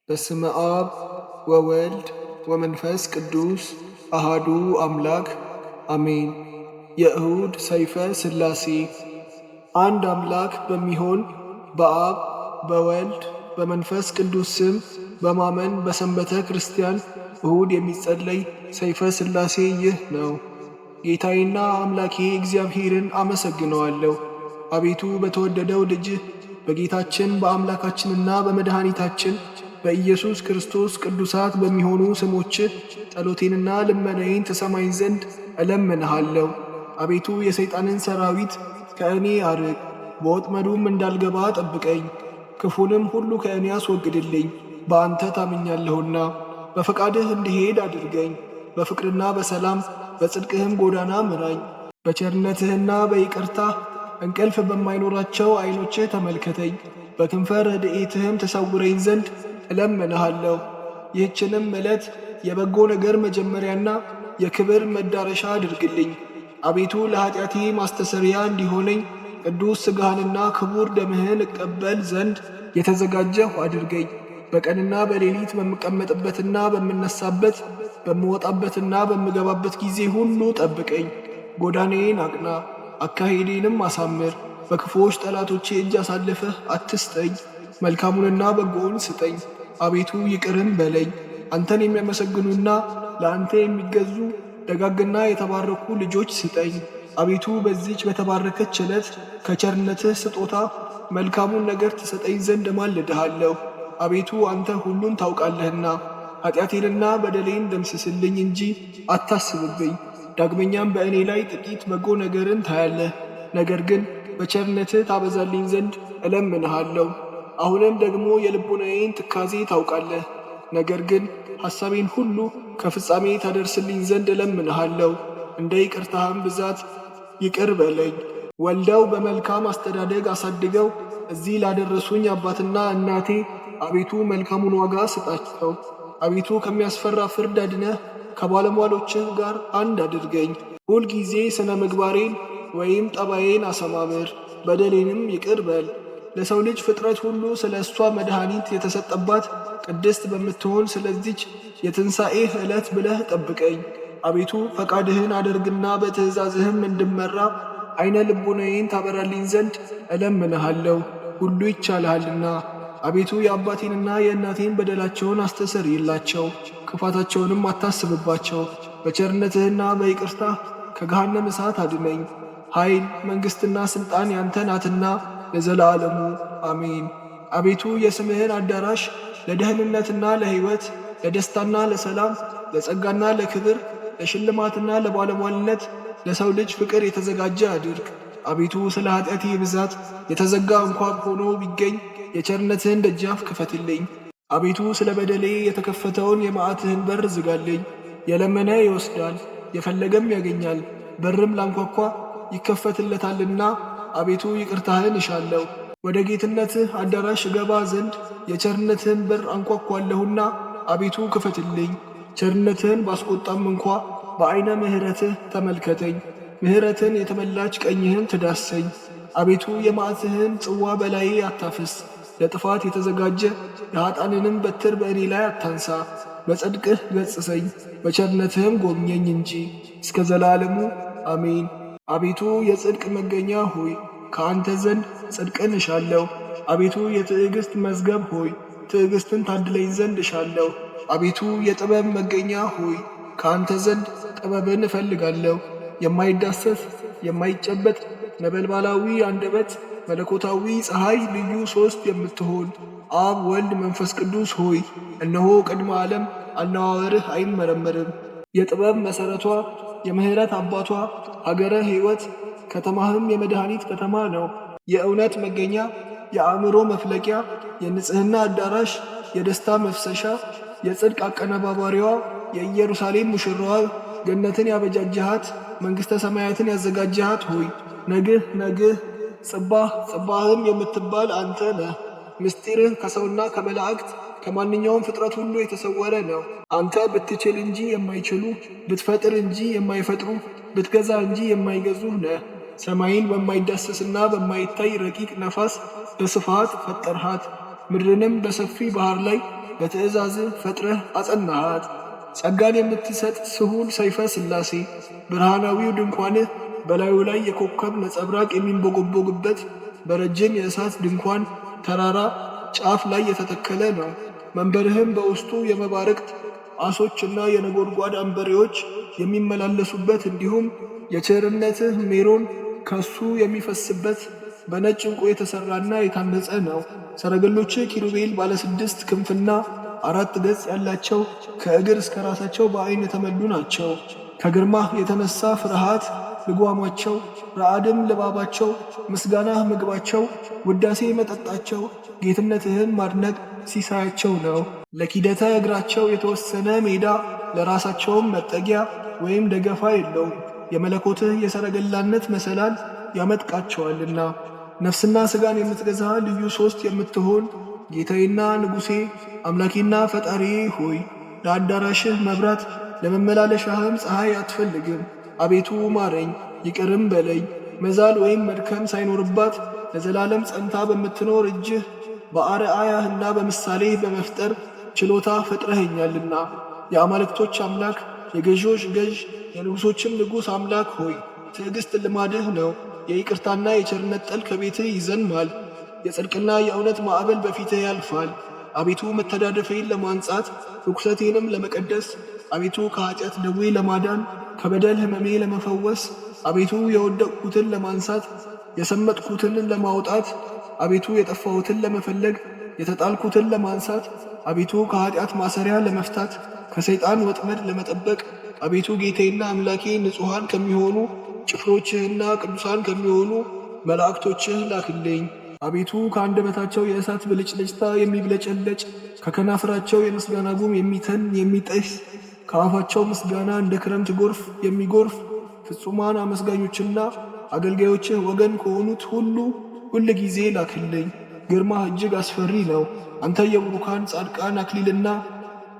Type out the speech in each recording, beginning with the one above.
በስመ አብ ወወልድ ወመንፈስ ቅዱስ አሃዱ አምላክ አሜን። የእሁድ ሰይፈ ሥላሴ። አንድ አምላክ በሚሆን በአብ በወልድ በመንፈስ ቅዱስ ስም በማመን በሰንበተ ክርስቲያን እሁድ የሚጸለይ ሰይፈ ሥላሴ ይህ ነው። ጌታዬና አምላኬ እግዚአብሔርን አመሰግነዋለሁ። አቤቱ በተወደደው ልጅህ በጌታችን በአምላካችንና በመድኃኒታችን በኢየሱስ ክርስቶስ ቅዱሳት በሚሆኑ ስሞችህ ጸሎቴንና ልመናዬን ትሰማኝ ዘንድ እለምንሃለሁ። አቤቱ የሰይጣንን ሰራዊት ከእኔ አርቅ፣ በወጥመዱም እንዳልገባ ጠብቀኝ። ክፉንም ሁሉ ከእኔ አስወግድልኝ፣ በአንተ ታምኛለሁና። በፈቃድህ እንድሄድ አድርገኝ፣ በፍቅርና በሰላም በጽድቅህም ጎዳና ምራኝ። በቸርነትህና በይቅርታህ እንቅልፍ በማይኖራቸው ዐይኖችህ ተመልከተኝ፣ በክንፈ ረድኤትህም ተሰውረኝ ዘንድ እለምንሃለሁ። ይህችንም ዕለት የበጎ ነገር መጀመሪያና የክብር መዳረሻ አድርግልኝ። አቤቱ ለኀጢአቴ ማስተሰሪያ እንዲሆነኝ ቅዱስ ሥጋህንና ክቡር ደምህን እቀበል ዘንድ የተዘጋጀሁ አድርገኝ። በቀንና በሌሊት በምቀመጥበትና በምነሳበት በምወጣበትና በምገባበት ጊዜ ሁሉ ጠብቀኝ። ጎዳናዬን አቅና፣ አካሄዴንም አሳምር። በክፉዎች ጠላቶቼ እጅ አሳልፈህ አትስጠኝ። መልካሙንና በጎውን ስጠኝ። አቤቱ ይቅርም በለኝ። አንተን የሚያመሰግኑና ለአንተ የሚገዙ ደጋግና የተባረኩ ልጆች ስጠኝ። አቤቱ በዚች በተባረከች ዕለት ከቸርነትህ ስጦታ መልካሙን ነገር ትሰጠኝ ዘንድ እማልድሃለሁ። አቤቱ አንተ ሁሉን ታውቃለህና ኀጢአቴንና በደሌን ደምስስልኝ እንጂ አታስብብኝ። ዳግመኛም በእኔ ላይ ጥቂት በጎ ነገርን ታያለህ፣ ነገር ግን በቸርነትህ ታበዛልኝ ዘንድ እለምንሃለሁ። አሁንም ደግሞ የልቡናዬን ትካዜ ታውቃለህ፣ ነገር ግን ሐሳቤን ሁሉ ከፍጻሜ ታደርስልኝ ዘንድ እለምንሃለሁ። እንደ ይቅርታህም ብዛት ይቅር በለኝ። ወልደው በመልካም አስተዳደግ አሳድገው እዚህ ላደረሱኝ አባትና እናቴ አቤቱ መልካሙን ዋጋ ስጣቸው። አቤቱ ከሚያስፈራ ፍርድ አድነህ ከባለሟሎችህ ጋር አንድ አድርገኝ። ሁልጊዜ ስነ ምግባሬን ወይም ጠባዬን አሰማምር፣ በደሌንም ይቅር በል። ለሰው ልጅ ፍጥረት ሁሉ ስለ እሷ መድኃኒት የተሰጠባት ቅድስት በምትሆን ስለዚች የትንሣኤህ ዕለት ብለህ ጠብቀኝ። አቤቱ ፈቃድህን አደርግና በትእዛዝህም እንድመራ ዐይነ ልቡናዬን ታበራልኝ ዘንድ እለምንሃለሁ። ሁሉ ይቻልሃልና። አቤቱ የአባቴንና የእናቴን በደላቸውን አስተሰርይላቸው፣ ክፋታቸውንም አታስብባቸው። በቸርነትህና በይቅርታህ ከገሃነም እሳት አድነኝ። ኃይል መንግሥትና ሥልጣን ያንተ ናትና ለዘላለሙ አሜን። አቤቱ የስምህን አዳራሽ ለደህንነትና ለሕይወት፣ ለደስታና ለሰላም፣ ለጸጋና ለክብር፣ ለሽልማትና ለባለሟልነት፣ ለሰው ልጅ ፍቅር የተዘጋጀ አድርግ። አቤቱ ስለ ኀጢአቴ ብዛት የተዘጋ እንኳ ሆኖ ቢገኝ የቸርነትህን ደጃፍ ክፈትልኝ። አቤቱ ስለ በደሌ የተከፈተውን የመዓትህን በር ዝጋልኝ። የለመነ ይወስዳል፣ የፈለገም ያገኛል፣ በርም ላንኳኳ ይከፈትለታልና። አቤቱ ይቅርታህን እሻለሁ። ወደ ጌትነትህ አዳራሽ እገባ ዘንድ የቸርነትህን በር አንኳኳለሁና አቤቱ ክፈትልኝ። ቸርነትህን ባስቆጣም እንኳ በዐይነ ምሕረትህ ተመልከተኝ። ምሕረትን የተመላች ቀኝህን ትዳሰኝ። አቤቱ የመዓትህን ጽዋ በላዬ አታፍስ። ለጥፋት የተዘጋጀ የኀጣንንም በትር በእኔ ላይ አታንሳ። በጽድቅህ ገጽሰኝ፣ በቸርነትህም ጎብኘኝ እንጂ እስከ ዘላለሙ አሜን። አቤቱ የጽድቅ መገኛ ሆይ ከአንተ ዘንድ ጽድቅን እሻለሁ። አቤቱ የትዕግሥት መዝገብ ሆይ ትዕግሥትን ታድለኝ ዘንድ እሻለሁ። አቤቱ የጥበብ መገኛ ሆይ ከአንተ ዘንድ ጥበብን እፈልጋለሁ። የማይዳሰስ የማይጨበጥ ነበልባላዊ አንደበት መለኮታዊ ፀሐይ ልዩ ሦስት የምትሆን አብ ወልድ መንፈስ ቅዱስ ሆይ እነሆ ቅድመ ዓለም አነዋወርህ አይመረመርም። የጥበብ መሠረቷ የምሕረት አባቷ ሀገረ ሕይወት ከተማህም የመድኃኒት ከተማ ነው። የእውነት መገኛ የአእምሮ መፍለቂያ የንጽሕና አዳራሽ የደስታ መፍሰሻ የጽድቅ አቀነባባሪዋ የኢየሩሳሌም ሙሽራዋ ገነትን ያበጃጀሃት መንግሥተ ሰማያትን ያዘጋጀሃት ሆይ ነግህ ነግህ ጽባህ ጽባህም የምትባል አንተ ነህ። ምስጢርህ ከሰውና ከመላእክት ከማንኛውም ፍጥረት ሁሉ የተሰወረ ነው። አንተ ብትችል እንጂ የማይችሉ፣ ብትፈጥር እንጂ የማይፈጥሩ፣ ብትገዛ እንጂ የማይገዙህ ነህ። ሰማይን በማይዳሰስና በማይታይ ረቂቅ ነፋስ በስፋት ፈጠርሃት። ምድርንም በሰፊ ባሕር ላይ በትእዛዝህ ፈጥረህ አጸናሃት። ጸጋን የምትሰጥ ስሁል ሰይፈ ሥላሴ ብርሃናዊው ድንኳንህ በላዩ ላይ የኮከብ ነጸብራቅ የሚንቦገቦግበት በረጅም የእሳት ድንኳን ተራራ ጫፍ ላይ የተተከለ ነው። መንበርህም በውስጡ የመባረቅት ዓሦችና የነጎድጓድ አንበሬዎች የሚመላለሱበት እንዲሁም የቸርነትህ ሜሮን ከሱ የሚፈስበት በነጭ ዕንቁ የተሠራና የታነጸ ነው። ሰረገሎችህ ኪሩቤል ባለ 6 ክንፍና 4 ገጽ ያላቸው ከእግር እስከ ራሳቸው በዓይን የተመሉ ናቸው። ከግርማህ የተነሣ ፍርሃት ልጓማቸው፣ ረዓድም ልባባቸው፣ ምስጋናህ ምግባቸው፣ ውዳሴ መጠጣቸው፣ ጌትነትህን ማድነቅ ሲሳያቸው ነው። ለኪደተ እግራቸው የተወሰነ ሜዳ ለራሳቸውም መጠጊያ ወይም ደገፋ የለውም። የመለኮትህ የሰረገላነት መሰላል ያመጥቃቸዋልና። ነፍስና ሥጋን የምትገዛ ልዩ ሦስት የምትሆን ጌታዬና ንጉሴ አምላኬና ፈጣሪዬ ሆይ ለአዳራሽህ መብራት ለመመላለሻህም ፀሐይ አትፈልግም። አቤቱ ማረኝ፣ ይቅርም በለኝ። መዛል ወይም መድከም ሳይኖርባት ለዘላለም ጸንታ በምትኖር እጅህ በአርአያህና በምሳሌህ በመፍጠር ችሎታ ፈጥረኸኛልና። የአማልክቶች አምላክ የገዢዎች ገዥ የንጉሶችም ንጉሥ አምላክ ሆይ ትዕግሥት ልማድህ ነው። የይቅርታና የቸርነት ጠል ከቤትህ ይዘንማል። የጽድቅና የእውነት ማዕበል በፊትህ ያልፋል። አቤቱ መተዳደፌን ለማንጻት ርኩሰቴንም ለመቀደስ አቤቱ ከኀጢአት ደዌ ለማዳን ከበደል ሕመሜ ለመፈወስ አቤቱ የወደቅሁትን ለማንሳት የሰመጥኩትን ለማውጣት አቤቱ የጠፋሁትን ለመፈለግ የተጣልኩትን ለማንሳት አቤቱ ከኀጢአት ማሰሪያ ለመፍታት ከሰይጣን ወጥመድ ለመጠበቅ አቤቱ ጌታዬና አምላኬ ንጹሐን ከሚሆኑ ጭፍሮችህና ቅዱሳን ከሚሆኑ መላእክቶችህ ላክልኝ። አቤቱ ከአንደበታቸው የእሳት ብልጭልጭታ የሚብለጨለጭ ከከናፍራቸው የምስጋና ጉም የሚተን የሚጠስ ከአፋቸው ምስጋና እንደ ክረምት ጎርፍ የሚጎርፍ ፍጹማን አመስጋኞችና አገልጋዮችህ ወገን ከሆኑት ሁል ጊዜ ላክልኝ። ግርማህ እጅግ አስፈሪ ነው። አንተ የቡሩካን ጻድቃን አክሊልና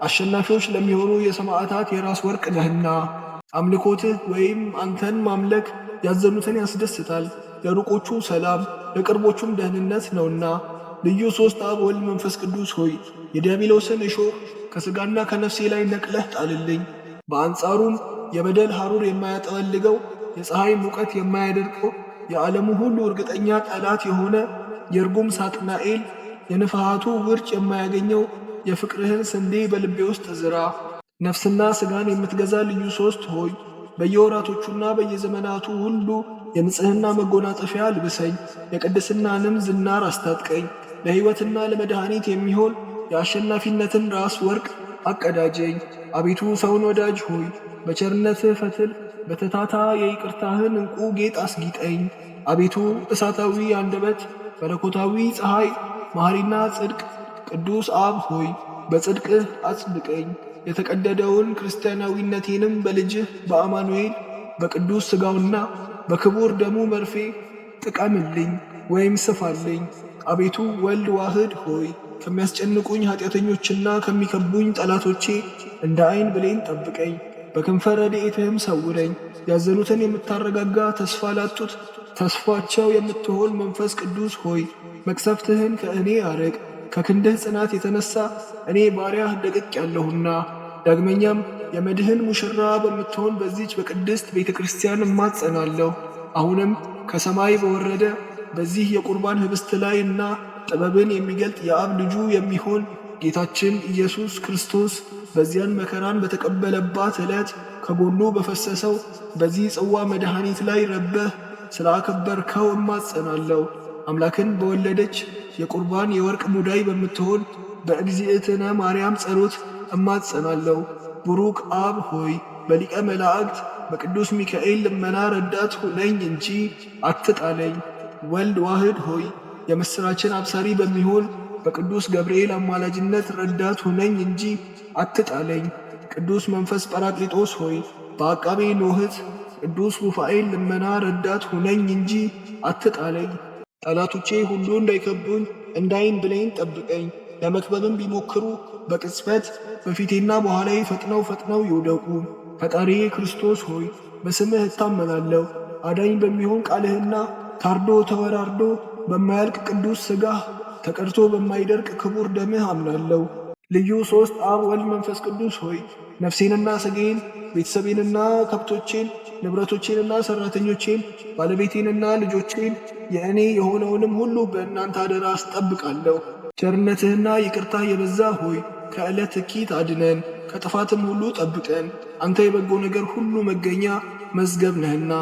አሸናፊዎች ለሚሆኑ የሰማዕታት የራስ ወርቅ ነህና። አምልኮትህ ወይም አንተን ማምለክ ያዘኑትን ያስደስታል። ለሩቆቹ ሰላም ለቅርቦቹም ደህንነት ነውና። ልዩ ሦስት አብ ወልድ መንፈስ ቅዱስ ሆይ የዲያብሎስን እሾህ ከሥጋና ከነፍሴ ላይ ነቅለህ ጣልልኝ። በአንጻሩም የበደል ሐሩር የማያጠወልገው የፀሐይ ሙቀት የማያደርቀው የዓለሙ ሁሉ እርግጠኛ ጠላት የሆነ የርጉም ሳጥናኤል የንፍሃቱ ውርጭ የማያገኘው የፍቅርህን ስንዴ በልቤ ውስጥ ዝራ። ነፍስና ሥጋን የምትገዛ ልዩ ሦስት ሆይ በየወራቶቹና በየዘመናቱ ሁሉ የንጽሕና መጎናጸፊያ ልብሰኝ፣ የቅድስናንም ዝናር አስታጥቀኝ። ለሕይወትና ለመድኃኒት የሚሆን የአሸናፊነትን ራስ ወርቅ አቀዳጀኝ። አቤቱ ሰውን ወዳጅ ሆይ በቸርነትህ ፈትል በተታታ የይቅርታህን ዕንቁ ጌጥ አስጊጠኝ። አቤቱ እሳታዊ አንደበት መለኮታዊ ፀሐይ መሐሪና ጽድቅ ቅዱስ አብ ሆይ በጽድቅህ አጽድቀኝ። የተቀደደውን ክርስቲያናዊነቴንም በልጅህ በአማኑኤል በቅዱስ ሥጋውና በክቡር ደሙ መርፌ ጥቀምልኝ ወይም ስፋልኝ። አቤቱ ወልድ ዋህድ ሆይ ከሚያስጨንቁኝ ኃጢአተኞችና ከሚከቡኝ ጠላቶቼ እንደ ዐይን ብሌን ጠብቀኝ። በክንፈ ረድኤትህም ሰውረኝ። ያዘኑትን የምታረጋጋ ተስፋ ላጡት ተስፋቸው የምትሆን መንፈስ ቅዱስ ሆይ መቅሰፍትህን ከእኔ አርቅ። ከክንድህ ጽናት የተነሣ እኔ ባሪያህ ደቅቅ ያለሁና። ዳግመኛም የመድህን ሙሽራ በምትሆን በዚች በቅድስት ቤተ ክርስቲያን እማጸናለሁ። አሁንም ከሰማይ በወረደ በዚህ የቁርባን ኅብስት ላይ እና ጥበብን የሚገልጥ የአብ ልጁ የሚሆን ጌታችን ኢየሱስ ክርስቶስ በዚያን መከራን በተቀበለባት ዕለት ከጎኑ በፈሰሰው በዚህ ጽዋ መድኃኒት ላይ ረበህ ስላከበርከው እማጸናለሁ። አምላክን በወለደች የቁርባን የወርቅ ሙዳይ በምትሆን በእግዚእትነ ማርያም ጸሎት እማጸናለሁ። ቡሩክ አብ ሆይ በሊቀ መላእክት በቅዱስ ሚካኤል ልመና ረዳት ሁነኝ እንጂ አትጣለኝ። ወልድ ዋህድ ሆይ የምሥራችን አብሳሪ በሚሆን በቅዱስ ገብርኤል አማላጅነት ረዳት ሁነኝ እንጂ አትጣለኝ። ቅዱስ መንፈስ ጰራቅሊጦስ ሆይ በአቃቤ ኖህት ቅዱስ ሩፋኤል ልመና ረዳት ሁነኝ እንጂ አትጣለኝ። ጠላቶቼ ሁሉ እንዳይከቡኝ እንደ ዐይን ብሌን ጠብቀኝ። ለመክበብም ቢሞክሩ በቅጽበት በፊቴና በኋላዬ ፈጥነው ይውደቁ። ፈጣሪዬ ክርስቶስ ሆይ በስምህ እታመናለሁ። አዳኝ በሚሆን ቃልህና ታርዶ ተወራርዶ በማያልቅ ቅዱስ ሥጋህ ተቀድቶ በማይደርቅ ክቡር ደምህ አምናለሁ። ልዩ ሦስት አብ ወልድ መንፈስ ቅዱስ ሆይ ነፍሴንና ሥጋዬን ቤተሰቤንና ከብቶቼን ንብረቶቼንና ሠራተኞቼን ባለቤቴንና ልጆቼን የእኔ የሆነውንም ሁሉ በእናንተ አደራ አስጠብቃለሁ። ቸርነትህና ይቅርታ የበዛ ሆይ ከዕለት እኪት አድነን፣ ከጥፋትም ሁሉ ጠብቀን። አንተ የበጎ ነገር ሁሉ መገኛ መዝገብ ነህና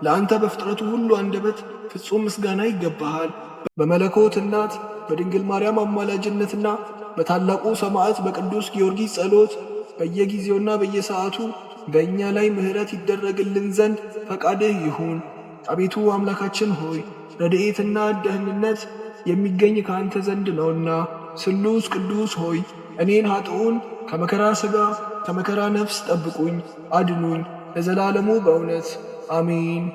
ለአንተ በፍጥረቱ ሁሉ አንደበት ፍጹም ምስጋና ይገባሃል። በመለኮት እናት በድንግል ማርያም አማላጅነትና በታላቁ ሰማዕት በቅዱስ ጊዮርጊስ ጸሎት በየጊዜውና በየሰዓቱ በእኛ ላይ ምሕረት ይደረግልን ዘንድ ፈቃድህ ይሁን። አቤቱ አምላካችን ሆይ ረድኤትና ደህንነት የሚገኝ ከአንተ ዘንድ ነውና፣ ስሉስ ቅዱስ ሆይ እኔን ኃጥኡን ከመከራ ሥጋ ከመከራ ነፍስ ጠብቁኝ፣ አድኑኝ ለዘላለሙ በእውነት አሜን።